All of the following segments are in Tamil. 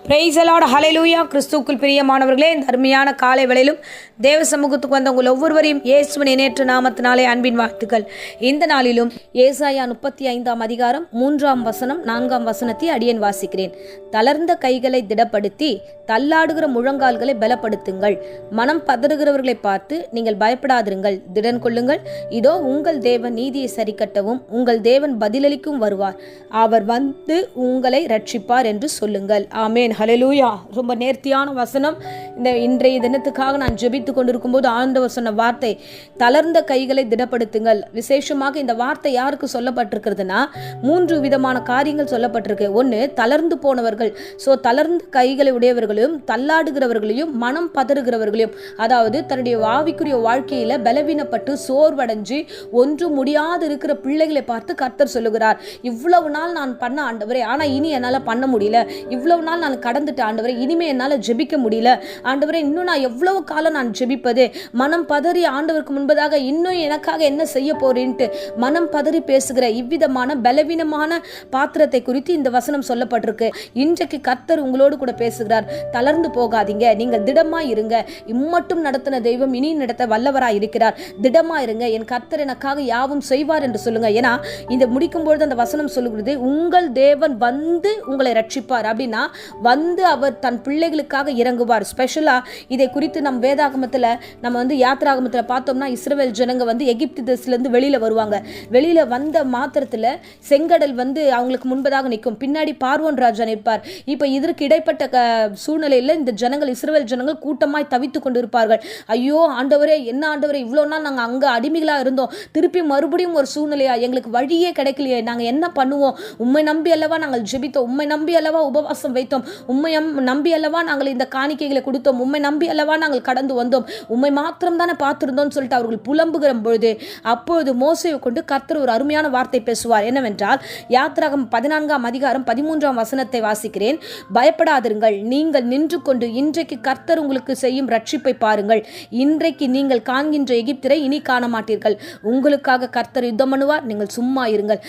பிரைஸ் தி லார்ட், ஹல்லேலூயா. கிறிஸ்துவுக்குள் பிரியமானவர்களே, இந்த அருமையான காலை வேளையிலும் தேவ சமூகத்துக்கு வந்த உங்கள் ஒவ்வொருவரையும் இயேசுவின் இணையற்ற நாமத்தினாலே அன்பின் வாழ்த்துக்கள். இந்த நாளிலும் ஏசாயா 35 அதிகாரம் 3 4 வசனத்தை அடியேன் வாசிக்கிறேன். தளர்ந்த கைகளை திடப்படுத்தி தள்ளாடுகிற முழங்கால்களை பலப்படுத்துங்கள். மனம் பதறுகிறவர்களை பார்த்து நீங்கள் பயப்படாதிருங்கள், திடன் கொள்ளுங்கள். இதோ உங்கள் தேவன் நீதியை சரிக்கட்டவும் உங்கள் தேவன் பதிலளிக்கும் வருவார். அவர் வந்து உங்களை ரட்சிப்பார் என்று சொல்லுங்கள். ஆமேன், ஹல்லேலூயா. ரொம்ப நேர்த்தியான வசனம். இந்த இன்றைய தினத்துக்காக நான் ஜெபித்து கொண்டிருக்கும் போது ஆண்டவர் சொன்ன வார்த்தை, தளர்ந்த கைகளை திடப்படுத்துங்கள். விசேஷமாக இந்த வார்த்தை யாருக்கு சொல்லப்பட்டிருக்கிறதுனா 3 விதமான காரியங்கள் சொல்லப்பட்டிருக்கு. ஒன்று, தளர்ந்து போனவர்கள். தளர்ந்த கைகளை உடையவர்களையும் தள்ளாடுகிறவர்களையும் மனம் பதறுகிறவர்களையும், அதாவது தன்னுடைய ஆவிக்குரிய வாழ்க்கையில பலவீனப்பட்டு சோர்வடைஞ்சு ஒன்று முடியாது இருக்கிற பிள்ளைகளை பார்த்து கர்த்தர் சொல்லுகிறார், இவ்வளவு நாள் நான் பண்ண ஆண்டவரே, ஆனா இனி என்னால பண்ண முடியல. இவ்வளவு நாள் நான் கடந்துட்டு ஆண்டவரே, இனிமே என்னால ஜெபிக்க முடியல ஆண்டவரே. இன்னும் நான் எவ்வளவு காலம் நான் ஜெபிப்பது? மனம் பதறி ஆண்டவருக்கு முன்பதாக இன்னும் எனக்காக என்ன செய்ய போறேன்ட்டு மனம் பதறி பேசுகிற இவ்விதமான பலவீனமான பாத்திரத்தை குறித்து இந்த வசனம் சொல்லப்பட்டிருக்கு. இன்றைக்கு கர்த்தர் உங்களோடு கூட பேசுகிறார். தளர்ந்து போகாதீங்க, நீங்கள் திடமா இருங்க. இம்மட்டும் நடத்தின தெய்வம் இனி நடத்த வல்லவராய் இருக்கிறார். திடமா இருங்க, என் கர்த்தர் எனக்காக யாவும் செய்வார் என்று சொல்லுங்க. ஏன்னா இந்த முடிக்கும் பொழுது அந்த வசனம் சொல்லுகிறது, உங்கள் தேவன் வந்து உங்களை ரட்சிப்பார். அப்படின்னா வந்து அவர் தன் பிள்ளைகளுக்காக இறங்குவார். ஸ்பெஷலா இதை குறித்து நம் வேதாகமத்துல நம்ம யாத்திராகமத்துல பார்த்தோம்னா, இஸ்ரவேல் ஜனங்க எகிப்து தேசத்திலிருந்து வெளியில வருவாங்க. வெளியில வந்த மாத்திரத்துல செங்கடல் அவங்களுக்கு முன்பதாக நிற்கும், பின்னாடி பார்வோன் ராஜா நிற்பார். இப்ப இதற்கு இடைப்பட்ட சூழ்நிலையில இந்த ஜனங்கள், இஸ்ரவேல் ஜனங்கள் கூட்டமாய் தவித்து கொண்டிருப்பார்கள். ஐயோ ஆண்டவரே, என்ன ஆண்டவரே, இவ்வளவு நாள் நாங்க அங்க அடிமைகளா இருந்தோம், திருப்பி மறுபடியும் ஒரு சூழ்நிலையா, எங்களுக்கு வழியே கிடைக்கலையே, நாங்க என்ன பண்ணுவோம்? உம்மை நம்பி அல்லவா நாங்கள் ஜெபித்தோம், உம்மை நம்பி அல்லவா உபவாசம் வைத்தோம், உம்மை நம்பி அல்லவா நாங்கள் இந்த காணிக்கைகளை கொடுத்தோம், உம்மை நம்பி அல்லவா நாங்கள் கடந்து வந்தோம், உம்மை மாத்திரம் தானே பார்த்திருந்தோம் சொல்லிட்டு அவர்கள் புலம்புகிற பொழுது, அப்பொழுது மோசேயை கொண்டு கர்த்தர் ஒரு அருமையான வார்த்தை பேசுவார். என்னவென்றால், யாத்திராகமம் 14 அதிகாரம் 13 வசனத்தை வாசிக்கிறேன். பயப்படாதிருங்கள், நீங்கள் நின்று கொண்டு இன்றைக்கு கர்த்தர் உங்களுக்கு செய்யும் ரட்சிப்பை பாருங்கள். இன்றைக்கு நீங்கள் காண்கின்ற எகிப்தியரை இனி காண மாட்டீர்கள். உங்களுக்காக கர்த்தர் யுத்தம் பண்ணுவார், நீங்கள் சும்மா இருங்கள்.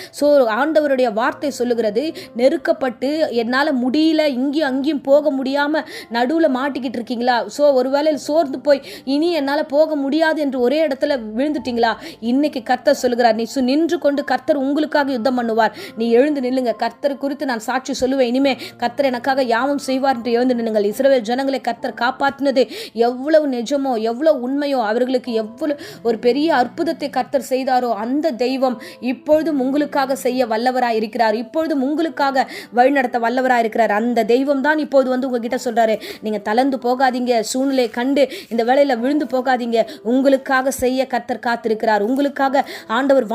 ஆண்டவருடைய வார்த்தை சொல்லுகிறது, நெருக்கப்பட்டு என்னால முடியல, இங்கேயும் அங்கேயும் போக முடியாம நடுவுல மாட்டிக்கிட்டு இருக்கீங்களா? ஒருவேளை சோர்ந்து போய் இனி என்னால போக முடியாது என்று ஒரே இடத்துல விழுந்துட்டீங்களா? இன்னைக்கு கர்த்தர் சொல்லுகிறார், நீ நின்று கொண்டு கர்த்தர் உங்களுக்காக யுத்தம் பண்ணுவார். நீ எழுந்து நில்லுங்க. கர்த்தர் குறித்து நான் சாட்சி சொல்லுவேன். இனிமே கர்த்தர் எனக்காக யாவும் செய்வார் என்று எழுந்து நில்லுங்கள். இஸ்ரவேல் ஜனங்களை கர்த்தர் காப்பாற்றினது எவ்வளவு நிஜமோ, எவ்வளவு உண்மையோ, அவர்களுக்கு எவ்வளவு ஒரு பெரிய அற்புதத்தை கர்த்தர் செய்தாரோ, அந்த தெய்வம் இப்பொழுதும் உங்களுக்காக செய்ய வல்லவராய் இருக்கிறார். இப்பொழுதும் உங்களுக்காக வழிநடத்த வல்லவராய் இருக்கிறார். அந்த தெய்வம் தான் இப்போது உங்ககிட்ட சொல்றாரு, நீங்க தளர்ந்து போகாதீங்க, சூழ்நிலை கண்டு இந்த வேளையில விழுந்து போகாதீங்க. உங்களுக்காக செய்ய கர்த்தர் காத்திருக்கிறார். உங்களுக்காக ஆண்டவர்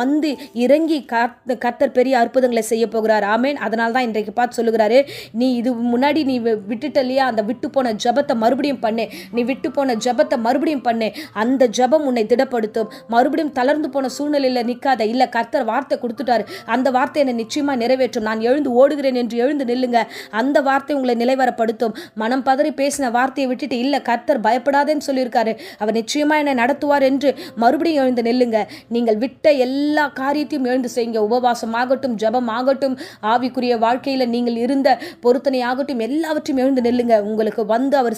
இறங்கி கர்த்தர் பெரிய அற்புதங்களை செய்ய போகிறார். ஆமேன். அதனால தான் இன்றைக்கு பார்த்து சொல்லுகிறாரு, நீ இது முன்னாடி நீ விட்டுட்ட இல்லையா, அந்த விட்டு போன ஜபத்தை மறுபடியும் பண்ணு. நீ விட்டு போன ஜபத்தை மறுபடியும் பண்ணு. அந்த ஜபம் உன்னை திடப்படுத்தும். மறுபடியும் தளர்ந்து போன சூழ்நிலையில நிற்காத. இல்ல, கர்த்தர் வார்த்தை கொடுத்துட்டாரு, அந்த வார்த்தை என்னை நிச்சயமா நிறைவேற்றும். நான் எழுந்து ஓடுகிறேன் என்று எழுந்து நில்லுங்க. அந்த வார்த்தை உங்களை நிலைவரப்படுத்தும். மனம் பதறி பேசின வார்த்தையை விட்டுட்டு, இல்ல கர்த்தர் பயப்படாதேன்னு சொல்லியிருக்காரு, அவர் நிச்சயமா என்னை நடத்துவார் என்று மறுபடியும் எழுந்து நில்லுங்க. நீங்கள் விட்ட எல்லா காரியத்தையும் எழுந்து செய்யுங்க. உபவாசம் ஆகட்டும், ஜபம் ஆகட்டும், ஆவிக்குரிய வாழ்க்கையில நீங்கள் இருந்த பொருத்தனை ஆகட்டும், எல்லாவற்றையும் எழுந்து நில்லுங்க. உங்களுக்கு அவர்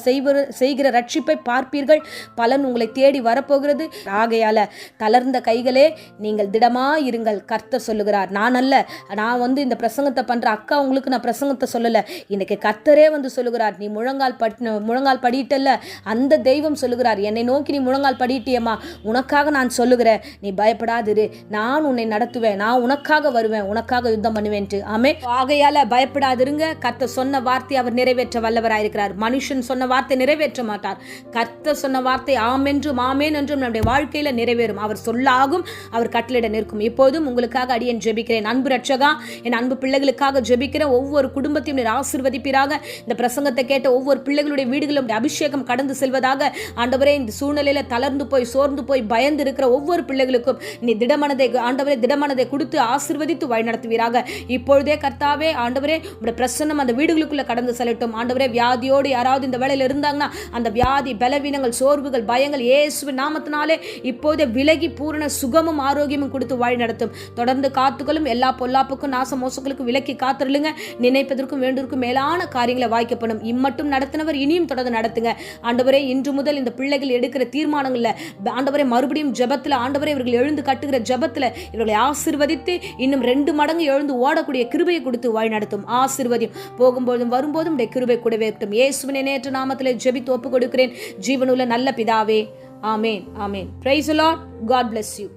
செய்கிற ரட்சிப்பை பார்ப்பீர்கள். பலன் உங்களை தேடி வரப்போகிறது. ஆகையால தளர்ந்த கைகளே, நீங்கள் திடமா இருங்கள். கர்த்தர் சொல்லுகிறார், நான் அல்ல, நான் இந்த பிரசங்கத்தை பண்ற அக்கா உங்களுக்கு நான் பிரசங்கத்தை சொல்லல. இன்னைக்கு கர்த்தரே சொல்லுகிறார், நீ முழங்கால் படியிட்டல்ல, அந்த தெய்வம் சொல்லுகிறார், என்னை நோக்கி நீ முழங்கால் படியிட்டியம்மா, உனக்காக நான் சொல்லுகிறேன், நீ பயப்படாதிரு, நான் உன்னை நடத்துவேன், நான் உனக்காக வருவேன், உனக்காக யுத்தம் பண்ணுவேன். ஆமே. ஆகையால பயப்படாதிருங்க. கர்த்தர் சொன்ன வார்த்தை அவர் நிறைவேற்ற வல்லவராயிருக்கிறார். மனுஷன் சொன்ன வார்த்தை நிறைவேற்ற மாட்டார். கர்த்தர் சொன்ன வார்த்தை ஆம் என்றும் ஆமேன் என்றும் நம்முடைய வாழ்க்கையில நிறைவேறும். அவர் சொல்லாகும், அவர் கட்டளையிட நிற்கும். இப்போதும் உங்களுக்காக அடியேன் ஜெபிக்கிறேன். அன்பு ரட்சகா, என் அன்பு பிள்ளைகளுக்காக ஜெபிக்கிறேன். ஒவ்வொரு குடும்பத்தையும் நீர் ஆசீர்வதிப்பீராக. இந்த பிரசங்கத்தை கேட்ட ஒவ்வொரு பிள்ளைகளுடைய வீடுகளும் அபிஷேகம் கடந்து செல்வதாக. ஆண்டவரே, இந்த சூழ்நிலையில தளர்ந்து போய் சோர்ந்து போய் பயந்து இருக்கிற ஒவ்வொரு பிள்ளைகளுக்கும் நீ திடமனதை ஆண்டவரே திடமனதை கொடுத்து ஆசீர்வதித்து வழிநடத்துவீராக. இப்பொழுதே கர்த்தாவே ஆண்டவரே, உடைய பிரசன்னம் அந்த வீடுகளுக்குள்ள கடந்து செல்லட்டும். ஆண்டவரே, வியாதியோடு யாராவது இந்த வேளையில இருந்தாங்கன்னா அந்த வியாதி, பலவீனங்கள், சோர்வுகள், பயங்கள் இயேசுவின் நாமத்தினாலே இப்போதே விலகி பூரண சுகமும் ஆரோக்கியமும் கொடுத்து வழி நடத்தும். தொடர்ந்து காத்துக்களும். எல்லா பொல்லாப்புக்கும் நாச மோசங்களுக்கும் விலக்கி காத்திருளுங்க. நினைப்பதற்கும் வேண்டுவதற்கும் மேலான காரியங்களை வாய்க்கப்படும். இம்மட்டும் நடத்தினவர் இனியும் தொடர்ந்து நடத்துங்க ஆண்டவரே. இன்று முதல் இந்த பிள்ளைகள் எடுக்கிற தீர்மானங்கள்ல ஆண்டவரே மறுபடியும் ஜெபத்துல ஆண்டவரே இவர்கள் எழுந்து கட்டுகிற ஜெபத்துல இவர்களை ஆசீர்வதித்து இன்னும் 2 மடங்கு எழுந்து ஓடக்கூடிய கிருபையை கொடுத்து வழி நடத்தும். ஆசீர்வதியும். போகும்போதும் வரும்போதும் உடைய கிருபை கூடவே இருக்கட்டும். இயேசுவின் நேற்று நாமத்திலே ஜெபித்து ஒப்பு கொடுக்கிறேன் ஜீவனுள்ள நல்ல பிதாவே. ஆமேன். ஆமேன். Praise the lord. God bless you.